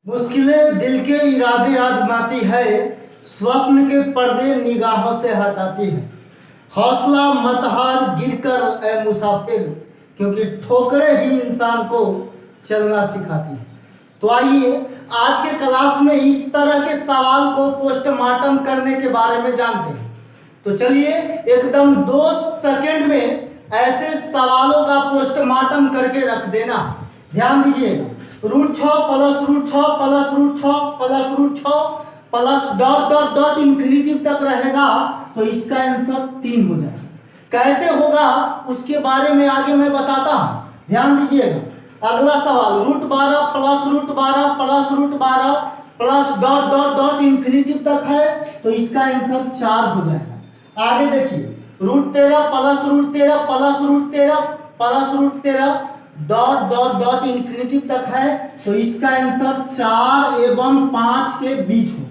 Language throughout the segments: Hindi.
मुश्किलें दिल के इरादे आजमाती है, स्वप्न के पर्दे निगाहों से हटाती है। हौसला मत हार, गिरकर ए मुसाफिर, क्योंकि ठोकरें ही इंसान को चलना सिखाती है। तो आइए आज के क्लास में इस तरह के सवाल को पोस्टमार्टम करने के बारे में जानते हैं। तो चलिए एकदम 2 सेकंड में ऐसे सवालों का पोस्टमार्टम करके रख देना। ध्यान दीजिएगा, √6 plus √6 plus √6 plus √6 plus dot dot dot infinitive तक रहेगा तो इसका आंसर 3 हो जाएगा। कैसे होगा उसके बारे में आगे मैं बताता हूं, ध्यान दीजिएगा। अगला सवाल √12 plus √12 plus √12 plus dot dot dot infinitive तक है तो इसका आंसर 4 हो जाएगा। आगे देखिए, √13 plus √13 plus √13 plus √13 dot dot dot infinitive तक है तो इसका आंसर 4 एवं 5 के बीच हो,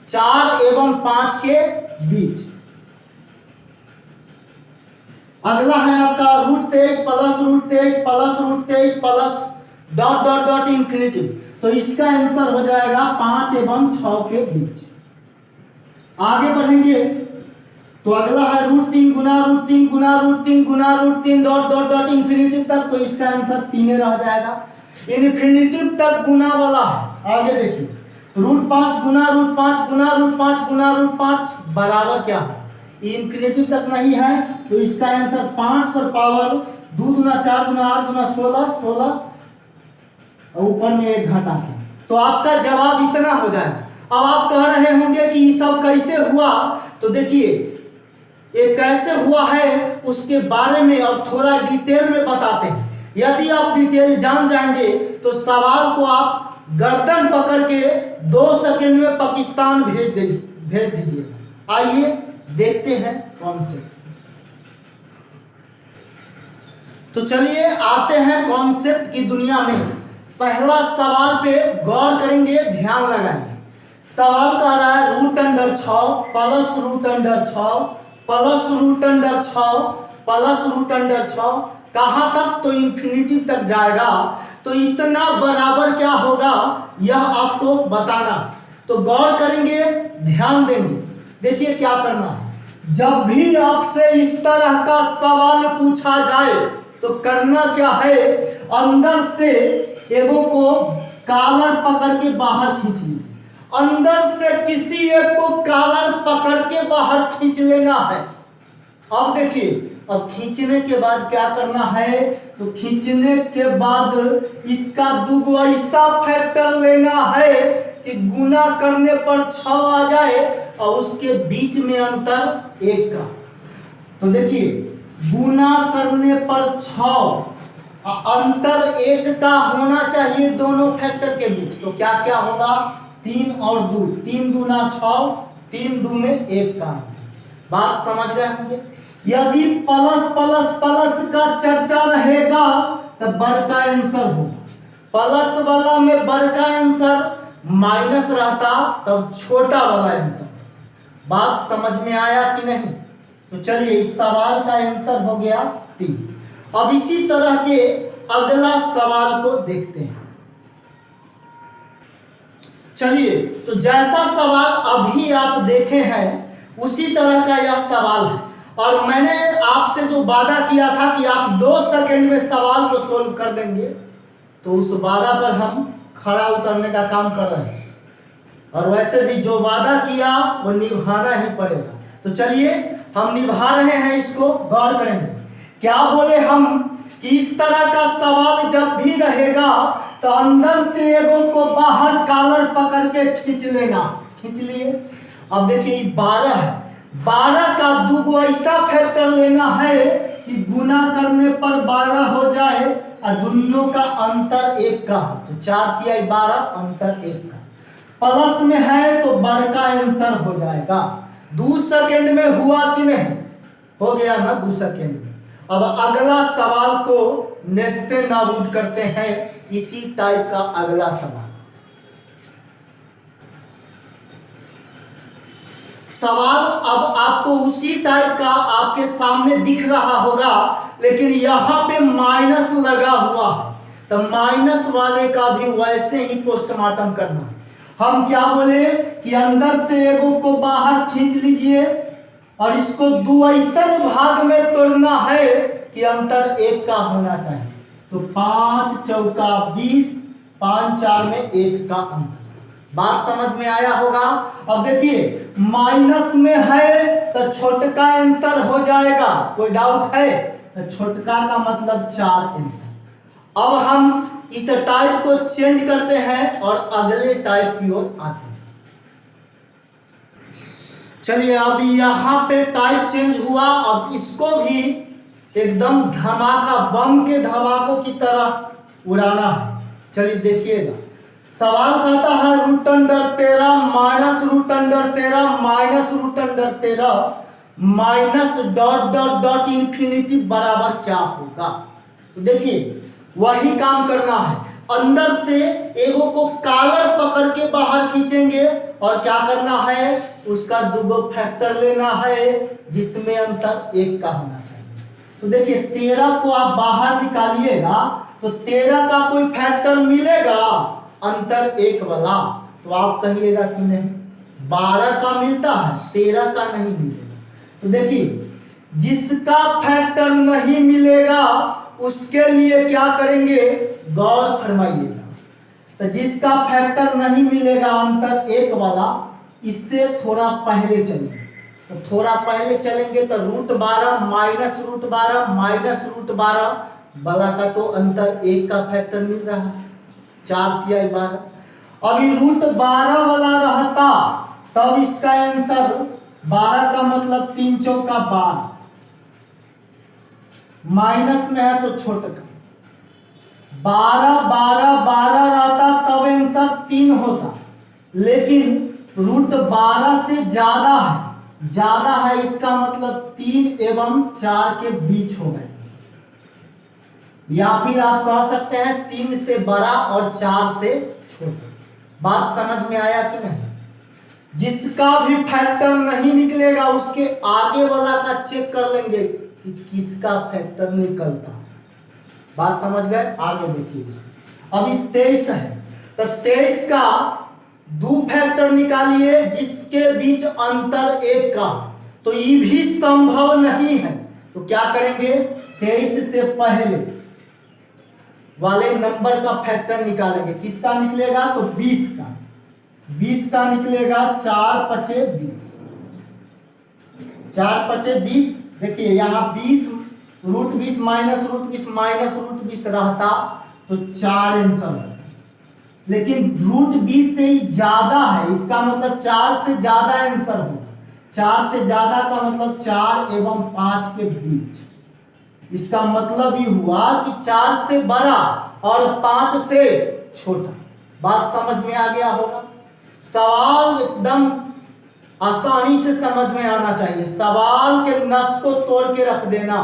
4 एवं 5 के बीच। अगला है आपका √23 plus √23 plus √23 plus dot dot dot infinitive तो इसका आंसर हो जाएगा 5 एवं 6 के बीच। आगे बढ़ेंगे तो अगला है √3 गुना √3 गुना √3 गुना √3 डॉट डॉट डॉट इंफिनिटिव तक तो इसका आंसर 3 रह जाएगा। इंफिनिटिव तक गुना वाला है। आगे देखिए, √5 गुना √5 गुना √5 गुना √5 बराबर क्या है, इंफिनिटिव तक नहीं है तो इसका आंसर 5 पर पावर 2 गुना 4 गुना 8 गुना 16 16 ऊपर में 1 घटा के तो आपका जवाब इतना हो जाएगा। अब आप कह रहे होंगे कि ये सब कैसे हुआ, तो देखिए ये कैसे हुआ है उसके बारे में अब थोड़ा डिटेल में बताते हैं। यदि आप डिटेल जान जाएंगे तो सवाल को आप गर्दन पकड़ के 2 सेकंड में पाकिस्तान भेज दीजिएगा। आइए देखते हैं कॉन्सेप्ट। तो चलिए आते हैं कॉन्सेप्ट की दुनिया में। पहला सवाल पे गौर करेंगे, ध्यान लगाएंगे। सवाल कह रहा है √6 प्लस √6 प्लस √6 प्लस √6 कहाँ तक, तो इंफिनिटिव तक जाएगा तो इतना बराबर क्या होगा यह आपको बताना। तो गौर करेंगे, ध्यान देंगे। देखिए क्या करना है, जब भी आपसे इस तरह का सवाल पूछा जाए तो करना क्या है, अंदर से एगो को कॉलर पकड़ के बाहर खींच लीजिए। अंदर से किसी एक को कॉलर पकड़ के बाहर खींच लेना है। अब देखिए, अब खींचने के बाद क्या करना है, तो खींचने के बाद इसका दुगो ऐसा फैक्टर लेना है कि गुना करने पर 6 आ जाए और उसके बीच में अंतर 1 का। तो देखिए गुना करने पर 6 अंतर 1 का होना चाहिए दोनों फैक्टर के बीच। तो क्या क्या होगा, 3 और 2, 3 दूना 6, 3 2 में 1 का। बात समझ गए होंगे। यदि प्लस प्लस प्लस का चर्चा रहेगा तो बड़का आंसर होगा, प्लस वाला में बड़का आंसर, माइनस रहता तब छोटा वाला आंसर। बात समझ में आया कि नहीं। तो चलिए इस सवाल का आंसर हो गया 3। अब इसी तरह के अगला सवाल को देखते हैं। चलिए, तो जैसा सवाल अभी आप देखे हैं उसी तरह का यह सवाल है और मैंने आपसे जो वादा किया था कि आप 2 सेकंड में सवाल को सोल्व कर देंगे, तो उस वादा पर हम खड़ा उतरने का काम कर रहे हैं और वैसे भी जो वादा किया वो निभाना ही पड़ेगा। तो चलिए हम निभा रहे हैं, इसको गौर करेंगे। क्या बोले हम कि इस तरह का सवाल जब भी रहेगा तो अंदर से एगो को बाहर कॉलर पकड़ के खींच लेना। खींच लिए। अब देखिए 12 है, 12 का दुगो ऐसा फैक्टर लेना है कि गुना करने पर 12 हो जाए और दोनों का अंतर 1 का हो। तो 4 तिहाई 12 अंतर 1 का। प्लस में है तो बड़का आंसर हो जाएगा। 2 सेकंड में हुआ कि नहीं, हो गया ना 2 सेकंड में। अब अगला सवाल को नेस्ते नाबूद करते हैं, इसी टाइप का अगला सवाल। सवाल अब आपको उसी टाइप का आपके सामने दिख रहा होगा, लेकिन यहां पे माइनस लगा हुआ है। तो माइनस वाले का भी वैसे ही पोस्टमार्टम करना। हम क्या बोले कि अंदर से एगो को बाहर खींच लीजिए और इसको दो ऐसा भाग में तोड़ना है कि अंतर 1 का होना चाहिए। तो 5 चौका 20, 5 4 में 1 का अंतर। बात समझ में आया होगा। अब देखिए माइनस में है तो छोटका आंसर हो जाएगा, कोई डाउट है? तो छोटका का मतलब 4 आंसर। अब हम इस टाइप को चेंज करते हैं और अगले टाइप की ओर आते हैं। चलिए अभी यहाँ पे टाइप चेंज हुआ, अब इसको भी एकदम धमाका, बम के धमाकों की तरह उड़ाना है। चलिए देखिएगा, सवाल कहता है root under 13 minus root under 13 minus root under 13 minus dot dot dot infinity बराबर क्या होगा। तो देखिए वही काम करना है, अंदर से एगो को कॉलर पकड़ के बाहर खींचेंगे और क्या करना है, उसका दुगो फैक्टर लेना है जिसमें अंतर 1 का होना चाहिए। तो देखिए 13 को आप बाहर निकालिएगा तो 13 का कोई फैक्टर मिलेगा अंतर 1 वाला, तो आप कहिएगा कि नहीं 12 का मिलता है 13 का नहीं मिलेगा। तो देखिए जिसका फैक्टर नहीं मिलेगा उसके लिए क्या करेंगे, गौर फरमाइएगा। तो जिसका फैक्टर नहीं मिलेगा अंतर 1 वाला, इससे थोड़ा पहले चलेंगे। तो थोड़ा पहले चलेंगे तो root 12 minus root 12 minus root 12 वाला का तो अंतर 1 का फैक्टर मिल रहा है, 4 तिया 12। अभी रूट 12 वाला रहता तब इसका आंसर 12 का मतलब 3 चौका 12, माइनस में है तो छोटका 12 12 12 रहता तब आंसर 3 होता, लेकिन रूट 12 से ज्यादा है इसका मतलब 3 एवं 4 के बीच होगा, या फिर आप कह सकते हैं 3 से बड़ा और 4 से छोटा। बात समझ में आया कि नहीं? जिसका भी फैक्टर नहीं निकलेगा उसके आगे वाला का चेक कर लेंगे कि किसका फैक्टर निकलता है। बात समझ गए? आगे देखिए, अभी 23 है तो 23 का 2 फैक्टर निकालिए जिसके बीच अंतर 1 का, तो ये भी संभव नहीं है। तो क्या करेंगे, 23 से पहले वाले नंबर का फैक्टर निकालेंगे। किसका निकलेगा? तो 20 का, 20 का निकलेगा 4 पचे 20, 4 पचे 20। देखिए यहाँ 20 root 20 minus root 20 minus root 20 रहता तो 4 आंसर होता, लेकिन रूट 20 से ही ज्यादा है, इसका मतलब 4 से ज्यादा आंसर होगा। 4 से ज्यादा का मतलब 4 एवं 5 के बीच, इसका मतलब ये हुआ कि 4 से बड़ा और 5 से छोटा। बात समझ में आ गया होगा। सवाल एकदम आसानी से समझ में आना चाहिए, सवाल के नस को तोड़ के रख देना।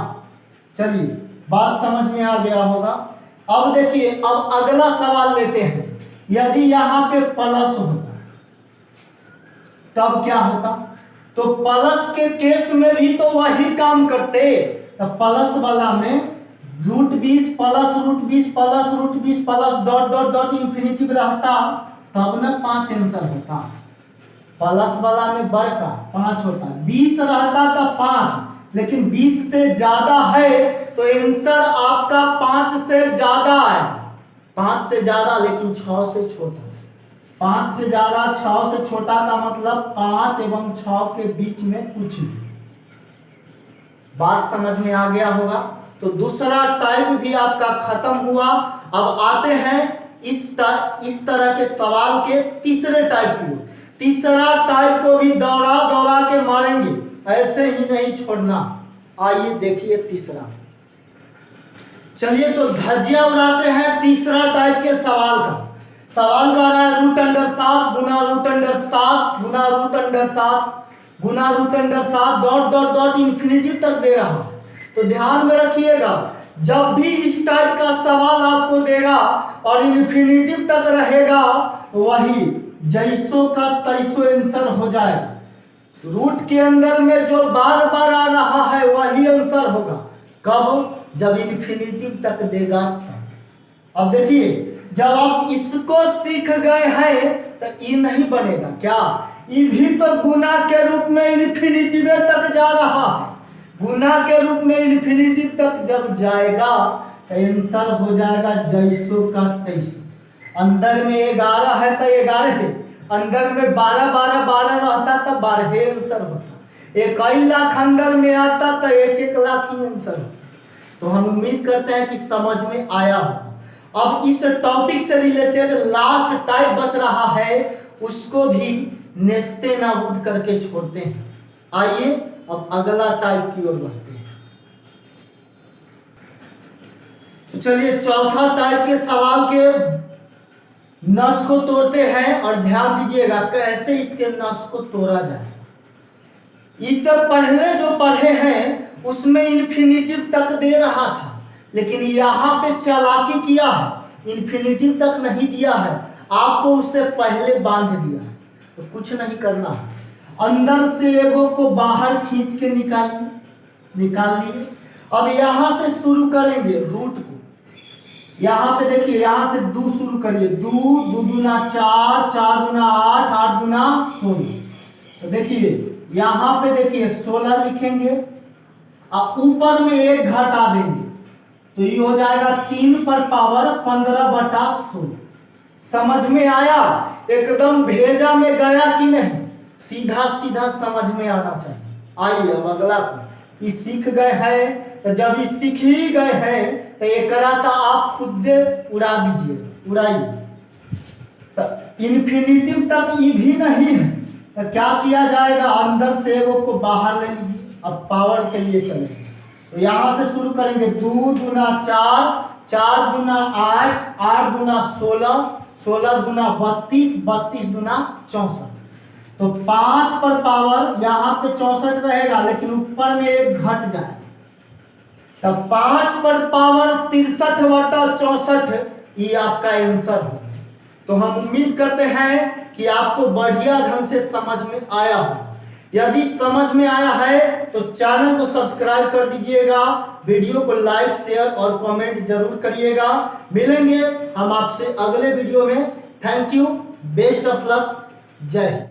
चलिए बात समझ में आ गया होगा। अब देखिए, अब अगला सवाल लेते हैं। यदि यहां पे प्लस होता तब क्या होता? तो प्लस के केस में भी तो वही काम करते। तो प्लस वाला में root 20 plus root 20 plus root 20 plus dot dot dot infinity रहता तब ना 5 आंसर होता। प्लस वाला में बड़का 5 होता, 20 रहता तो 5, लेकिन 20 से ज्यादा है तो आंसर आपका 5 से ज्यादा है, 5 से ज्यादा लेकिन 6 से छोटा। 5 से ज्यादा 6 से छोटा का मतलब 5 एवं 6 के बीच में कुछ भी। बात समझ में आ गया होगा। तो दूसरा टाइप भी आपका खत्म हुआ। अब आते हैं इस तरह के सवाल के तीसरे टाइप की। तीसरा टाइप को भी दौड़ा दौड़ा के मारेंगे, ऐसे ही नहीं छोड़ना। आइए देखिए तीसरा। चलिए तो धज्जियां उड़ाते हैं तीसरा टाइप के सवाल का। सवाल का रहा है रूट अंडर 7 गुना रूट अंडर 7 गुना रूट अंडर 7 गुना root under 7 dot dot dot infinity तक दे रहा है। तो ध्यान में रखिएगा, जब भी इस टाइप का सवाल आपको देगा और इंफिनिटी तक रहेगा, वही जैसों का तैसो आंसर हो जाएगा। रूट के अंदर में जो बार बार आ रहा है वही आंसर होगा। कब? जब इंफिनिटी तक देगा तब। अब देखिए, जब आप इसको सीख गए हैं तो ये नहीं बनेगा क्या, ये भी तो गुना के रूप में इन्फिनिटी तक जा रहा है। गुना के रूप में इन्फिनिटी तक जब जाएगा तो आंसर हो जाएगा जैसो का तैसो। अंदर में 11 है तो 11 है, अंदर में 12 12 12 रहता तो 12 आंसर होता। 1 लाख अंदर में आता तो 1 लाख ही आंसर होता। तो हम उम्मीद करते हैं कि समझ में आया हो। अब इस टॉपिक से रिलेटेड लास्ट टाइप बच रहा है, उसको भी नेस्ते नाबूद करके छोड़ते हैं। आइए अब अगला टाइप की ओर बढ़ते हैं। तो चलिए चौथा टाइप के सवाल के नस को तोड़ते हैं और ध्यान दीजिएगा कैसे इसके नस को तोड़ा जाए। इससे पहले जो पढ़े हैं उसमें इन्फिनिटिव तक दे रहा था, लेकिन यहाँ पे चालाकी किया है, इन्फिनिटिव तक नहीं दिया है, आपको उससे पहले बांध दिया है। तो कुछ नहीं करना है, अंदर से एगो को बाहर खींच के निकाल लिए। अब यहाँ से शुरू करेंगे रूट को। यहाँ पे देखिए, यहाँ से 2 शुरू करिए, 2 2 दूना 4, 4 दूना 8, 8 दूना 16। तो देखिए यहाँ पे देखिए 16 लिखेंगे और ऊपर में 1 घटा देंगे तो ये हो जाएगा 3 पर पावर 15/16। समझ में आया? एकदम भेजा में गया कि नहीं, सीधा सीधा समझ में आना चाहिए। आइए अब अगला को, ये सीख गए हैं तो जब ये सीख ही गए हैं तो ये कराता आप खुद उड़ा दीजिए, उड़ाइए। तो इन्फिनिटिव तक ये भी नहीं है तो क्या किया जाएगा, अंदर से एगो को बाहर ले लीजिए। अब पावर के लिए चलेंगे तो यहाँ से शुरू करेंगे, 2 दूना 4, 4 दूना 8, 8 दूना 16, 16 दूना 32, 32 दूना 64। तो 5 पर पावर यहाँ पे 64 रहेगा, लेकिन ऊपर में 1 घट जाए तब 5 पर पावर 63/64 ये आपका आंसर हो। तो हम उम्मीद करते हैं कि आपको बढ़िया ढंग से समझ में आया हो। यदि समझ में आया है तो चैनल को सब्सक्राइब कर दीजिएगा, वीडियो को लाइक शेयर और कमेंट जरूर करिएगा। मिलेंगे हम आपसे अगले वीडियो में। Thank you, best of luck, जय हिंद।